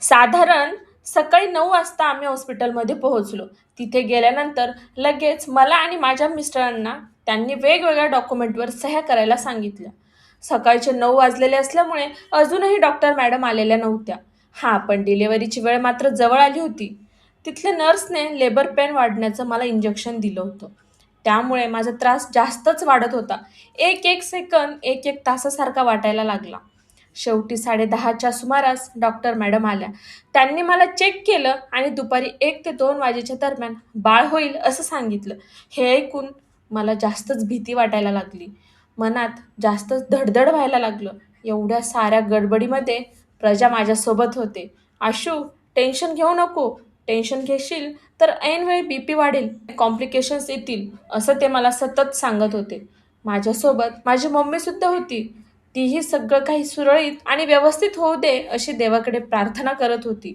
साधारण सकाळी 9 वाजता आम्ही हॉस्पिटलमध्ये पोहोचलो. तिथे गेल्यानंतर लगेच मला आणि माझ्या मिस्टरांना त्यांनी वेगवेगळ्या डॉक्युमेंटवर सह्या करायला सांगितल्या. सकाळचे 9 वाजलेले असल्यामुळे अजूनही डॉक्टर मॅडम आलेल्या नव्हत्या. हां, पण डिलिव्हरीची वेळ मात्र जवळ आली होती. तिथल्या नर्सने लेबर पेन वाढण्याचं मला इंजेक्शन दिलं होतं. त्यामुळे माझा त्रास जास्तच वाढत होता. एक एक सेकंद एक एक तासासारखा वाटायला लागला. शेवटी 10:30च्या सुमारास डॉक्टर मॅडम आल्या. त्यांनी मला चेक केलं आणि दुपारी 1 ते 2 वाजेच्या दरम्यान बाळ होईल असं सांगितलं. हे ऐकून मला जास्तच भीती वाटायला लागली. मनात जास्तच धडधड व्हायला लागलं. एवढ्या साऱ्या गडबडीमध्ये प्रजा माझ्यासोबत होते. "आशू, टेन्शन घेऊ नको. टेन्शन घेशील तर ऐनवेळी बीपी वाढेल, कॉम्प्लिकेशन्स येतील," असं ते मला सतत सांगत होते. माझ्यासोबत माझी मम्मीसुद्धा होती. तीही सगळं काही सुरळीत आणि व्यवस्थित होऊ दे अशी देवाकडे प्रार्थना करत होती.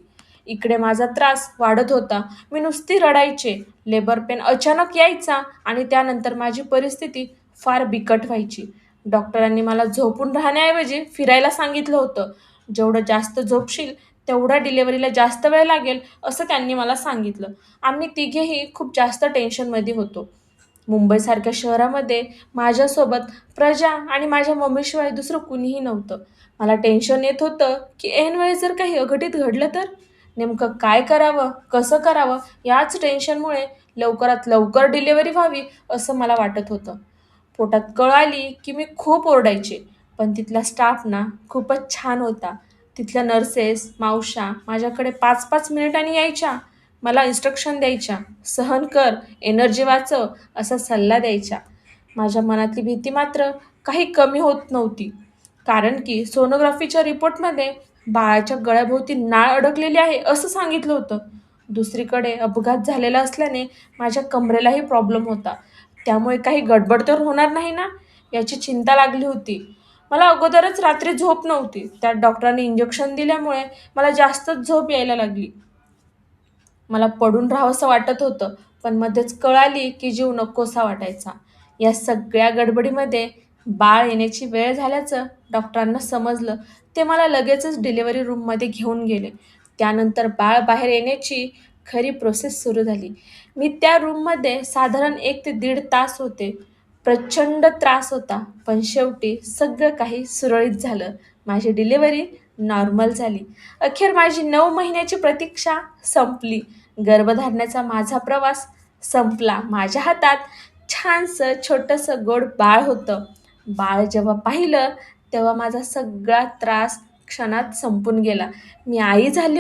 इकडे माझा त्रास वाढत होता. मी नुसती रडायचे. लेबर पेन अचानक यायचा आणि त्यानंतर माझी परिस्थिती फार बिकट व्हायची. डॉक्टरांनी मला झोपून राहण्याऐवजी फिरायला सांगितलं होतं. जेवढं जास्त झोपशील तेवढा डिलिव्हरीला जास्त वेळ लागेल असं त्यांनी मला सांगितलं. आम्ही तिघेही खूप जास्त टेन्शनमध्ये होतो. मुंबईसारख्या शहरामध्ये माझ्यासोबत प्रजा आणि माझ्या मम्मीशिवाय दुसरं कुणीही नव्हतं. मला टेन्शन येत होतं की ऐनवेळी जर काही अघटित घडलं तर? नेमकं काय करावं, कसं करावं याच टेन्शनमुळे लवकरात लवकर डिलिव्हरी व्हावी असं मला वाटत होतं. पोटात कळ आली की मी खूप ओरडायचे. पण तिथला स्टाफ ना खूपच छान होता. तिथल्या नर्सेस, मावश्या माझ्याकडे 5-5 मिनिटांनी यायच्या. मला इन्स्ट्रक्शन द्यायच्या. "सहन कर, एनर्जी वाचव," असा सल्ला द्यायच्या. माझ्या मनातली भीती मात्र काही कमी होत नव्हती. कारण की सोनोग्राफीच्या रिपोर्टमध्ये बाळाच्या गळ्याभोवती नाळ अडकलेली आहे असं सांगितलं होतं. दुसरीकडे अपघात झालेला असल्याने माझ्या कमरेलाही प्रॉब्लेम होता. त्यामुळे काही गडबड तर होणार नाही ना, याची चिंता लागली होती. मला अगोदरच रात्री झोप नव्हती. त्यात डॉक्टरांनी इंजेक्शन दिल्यामुळे मला जास्तच झोप यायला लागली. मला पडून राहावंसं वाटत होतं, पण मध्येच कळ आली की जीव नकोसा वाटायचा. या सगळ्या गडबडीमध्ये बाळ येण्याची वेळ झाल्याचं डॉक्टरांना समजलं. ते मला लगेचच डिलिव्हरी रूममध्ये घेऊन गेले. त्यानंतर बाळ बाहेर येण्याची खरी प्रोसेस सुरू झाली. मी त्या रूममध्ये साधारण 1 ते 1.5 तास होते. प्रचंड त्रास होता, पण शेवटी सगळं काही सुरळीत झालं. माझी डिलिव्हरी नॉर्मल झाली. अखेर माझी 9 महिन्याची प्रतीक्षा संपली. गर्भधारणाचा माझा प्रवास संपला. माझ्या हातात छानसं छोटंसं गोड बाळ होतं. बाळ जेव्हा पाहिलं तेव्हा माझा सगळा त्रास क्षणात संपून गेला. मी आई झाली